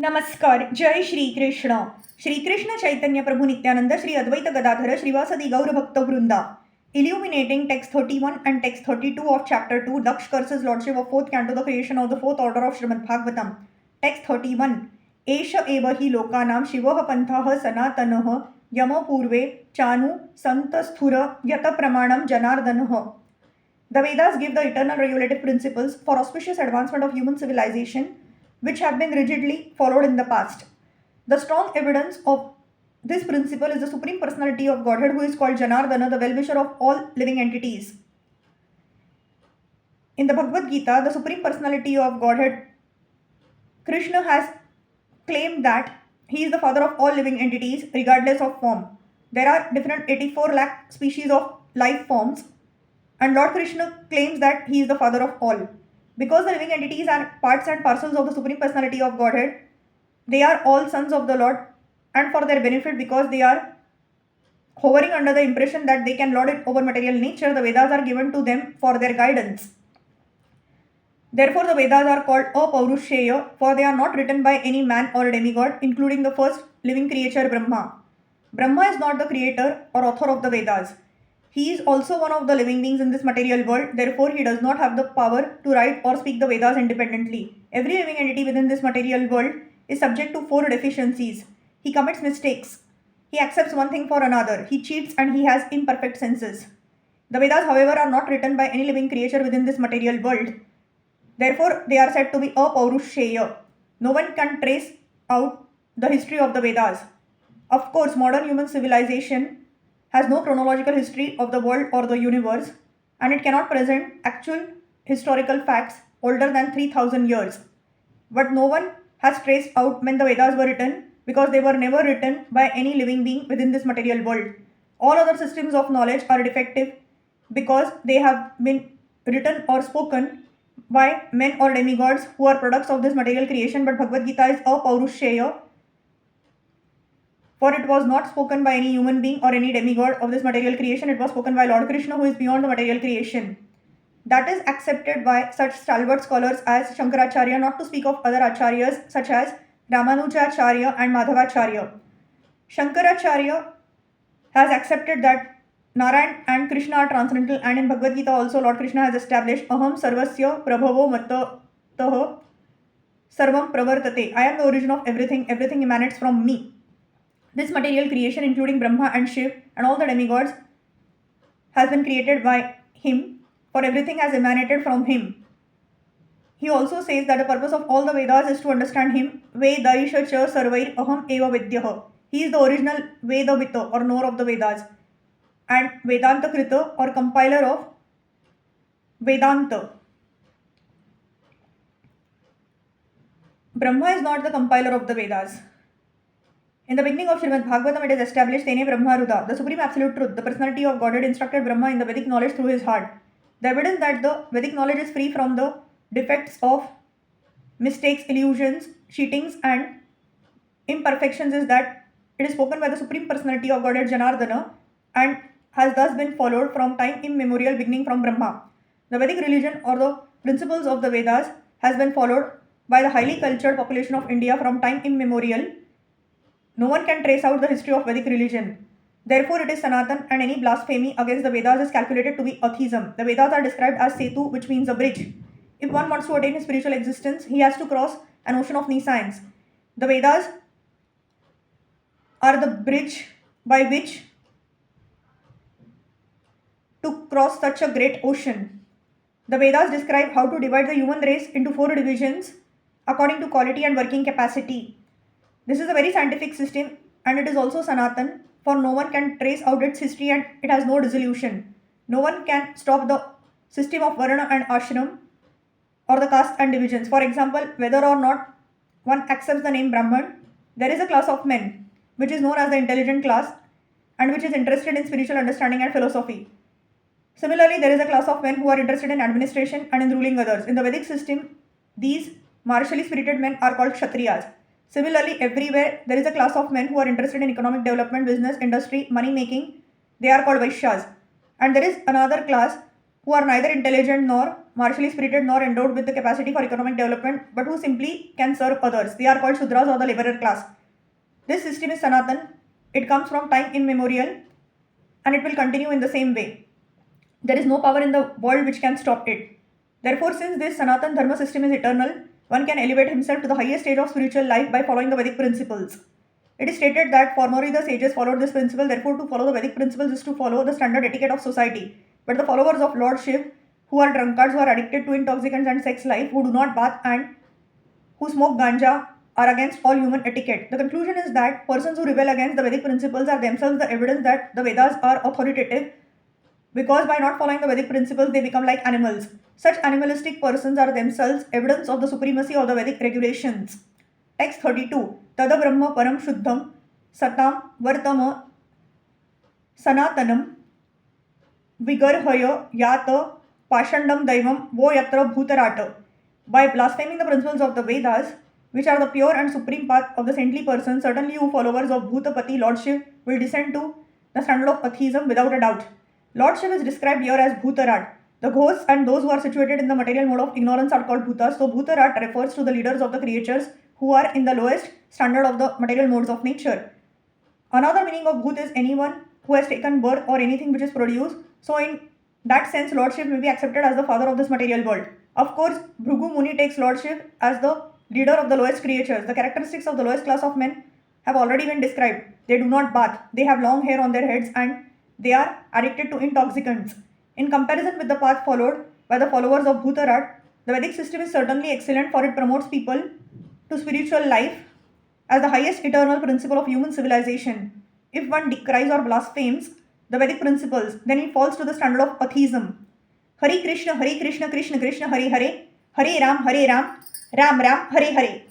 नमस्कार. जय श्रीकृष्ण. श्रीकृष्ण चैतन्य प्रभु नित्यानंद श्री अद्वैत गदाधर श्रीवासदि गौर भक्त वृंदा. Illuminating text 31 and text 32 of chapter 2, Daksh curses lordship of fourth canto, the creation of the fourth order of Srimad Bhagavatam. Text 31. एष एव हि लोकानां शिवः पन्थः सनातनः यमो पूर्वे चानु संतस्थुर यत प्रमाणं जनार्दनः. The Vedas give the eternal regulative principles for auspicious advancement of human civilization, which have been rigidly followed in the past. The strong evidence of this principle is the Supreme Personality of Godhead, who is called Janardana, the well-wisher of all living entities. In the Bhagavad Gita, the Supreme Personality of Godhead, Krishna, has claimed that he is the father of all living entities regardless of form. There are different 84 lakh species of life forms, and Lord Krishna claims that he is the father of all. Because the living entities are parts and parcels of the Supreme Personality of Godhead, they are all sons of the Lord, and for their benefit, because they are hovering under the impression that they can lord it over material nature, the Vedas are given to them for their guidance. Therefore, the Vedas are called apaurushaya, for they are not written by any man or demigod, including the first living creature Brahma. Brahma is not the creator or author of the Vedas. He is also one of the living beings in this material world, therefore he does not have the power to write or speak the Vedas independently. Every living entity within this material world is subject to four deficiencies. He commits mistakes. He accepts one thing for another. He cheats and he has imperfect senses. The Vedas, however, are not written by any living creature within this material world. Therefore, they are said to be apaurushaya. No one can trace out the history of the Vedas. Of course, modern human civilization has no chronological history of the world or the universe, and it cannot present actual historical facts older than 3000 years. But no one has traced out when the Vedas were written, because they were never written by any living being within this material world. All other systems of knowledge are defective because they have been written or spoken by men or demigods who are products of this material creation, but Bhagavad Gita is apaurushaya, for it was not spoken by any human being or any demigod of this material creation. It was spoken by Lord Krishna, who is beyond the material creation. That is accepted by such stalwart scholars as Shankaracharya, not to speak of other acharyas such as Ramanujacharya and Madhavacharya. Shankaracharya has accepted that Narayan and Krishna are transcendental, and in Bhagavad Gita also Lord Krishna has established Aham Sarvasya Prabhavo Matataha Sarvam Pravartate. I am the origin of everything, everything emanates from me. This material creation, including Brahma and Shiv and all the demigods, has been created by him, for everything has emanated from him. He also says that the purpose of all the Vedas is to understand him. Vedaisha cha sarvair aham eva vidyaha. He is the original Vedavita or knower of the Vedas, and Vedanta Krita or compiler of Vedanta. Brahma is not the compiler of the Vedas. In the beginning of Srimad Bhagavatam, it is established Tene Brahma Ruda, the supreme absolute truth. The personality of Godhead instructed Brahma in the Vedic knowledge through his heart. The evidence that the Vedic knowledge is free from the defects of mistakes, illusions, cheatings, and imperfections is that it is spoken by the supreme personality of Godhead Janardana, and has thus been followed from time immemorial, beginning from Brahma. The Vedic religion or the principles of the Vedas has been followed by the highly cultured population of India from time immemorial. No one can trace out the history of Vedic religion. Therefore, it is Sanatan, and any blasphemy against the Vedas is calculated to be atheism. The Vedas are described as Setu, which means a bridge. If one wants to attain his spiritual existence, he has to cross an ocean of nescience. The Vedas are the bridge by which to cross such a great ocean. The Vedas describe how to divide the human race into four divisions according to quality and working capacity. This is a very scientific system, and it is also Sanatan, for no one can trace out its history and it has no dissolution. No one can stop the system of Varna and Ashram or the caste and divisions. For example, whether or not one accepts the name Brahman, there is a class of men which is known as the intelligent class and which is interested in spiritual understanding and philosophy. Similarly, there is a class of men who are interested in administration and in ruling others. In the Vedic system, these martially spirited men are called Kshatriyas. Similarly, everywhere there is a class of men who are interested in economic development, business, industry, money making. They are called Vaishyas. And there is another class who are neither intelligent nor martially spirited nor endowed with the capacity for economic development, but who simply can serve others. They are called Shudras or the laborer class. This system is Sanatan. It comes from time immemorial and it will continue in the same way. There is no power in the world which can stop it. Therefore, since this Sanatan Dharma system is eternal, one can elevate himself to the highest stage of spiritual life by following the Vedic principles. It is stated that formerly the sages followed this principle, therefore to follow the Vedic principles is to follow the standard etiquette of society. But the followers of Lord Shiv, who are drunkards, who are addicted to intoxicants and sex life, who do not bath and who smoke ganja, are against all human etiquette. The conclusion is that persons who rebel against the Vedic principles are themselves the evidence that the Vedas are authoritative, because by not following the Vedic principles they become like animals. Such animalistic persons are themselves evidence of the supremacy of the Vedic regulations. Text 32. Tada Brahma Param Shuddham Satam Vartama Sanatanam Vigarhaya Yata Pashandam Daivam Vo Yatra Bhutarata. By blaspheming the principles of the Vedas, which are the pure and supreme path of the saintly person, certainly you followers of Bhutapati Lord Shiv will descend to the standard of atheism without a doubt. Lord Shiv is described here as Bhutarat. The ghosts and those who are situated in the material mode of ignorance are called Bhutas. So Bhutarat refers to the leaders of the creatures who are in the lowest standard of the material modes of nature. Another meaning of Bhut is anyone who has taken birth or anything which is produced. So in that sense, Lord Shiv may be accepted as the father of this material world. Of course, Bhrigu Muni takes Lord Shiv as the leader of the lowest creatures. The characteristics of the lowest class of men have already been described. They do not bath, they have long hair on their heads, and they are addicted to intoxicants. In comparison with the path followed by the followers of Bhutarat, the Vedic system is certainly excellent, for it promotes people to spiritual life as the highest eternal principle of human civilization. If one decries or blasphemes the Vedic principles, then he falls to the standard of atheism. Hare Krishna, Krishna Krishna, Hare Hare, Hare Ram, Ram Ram, Hare Hare.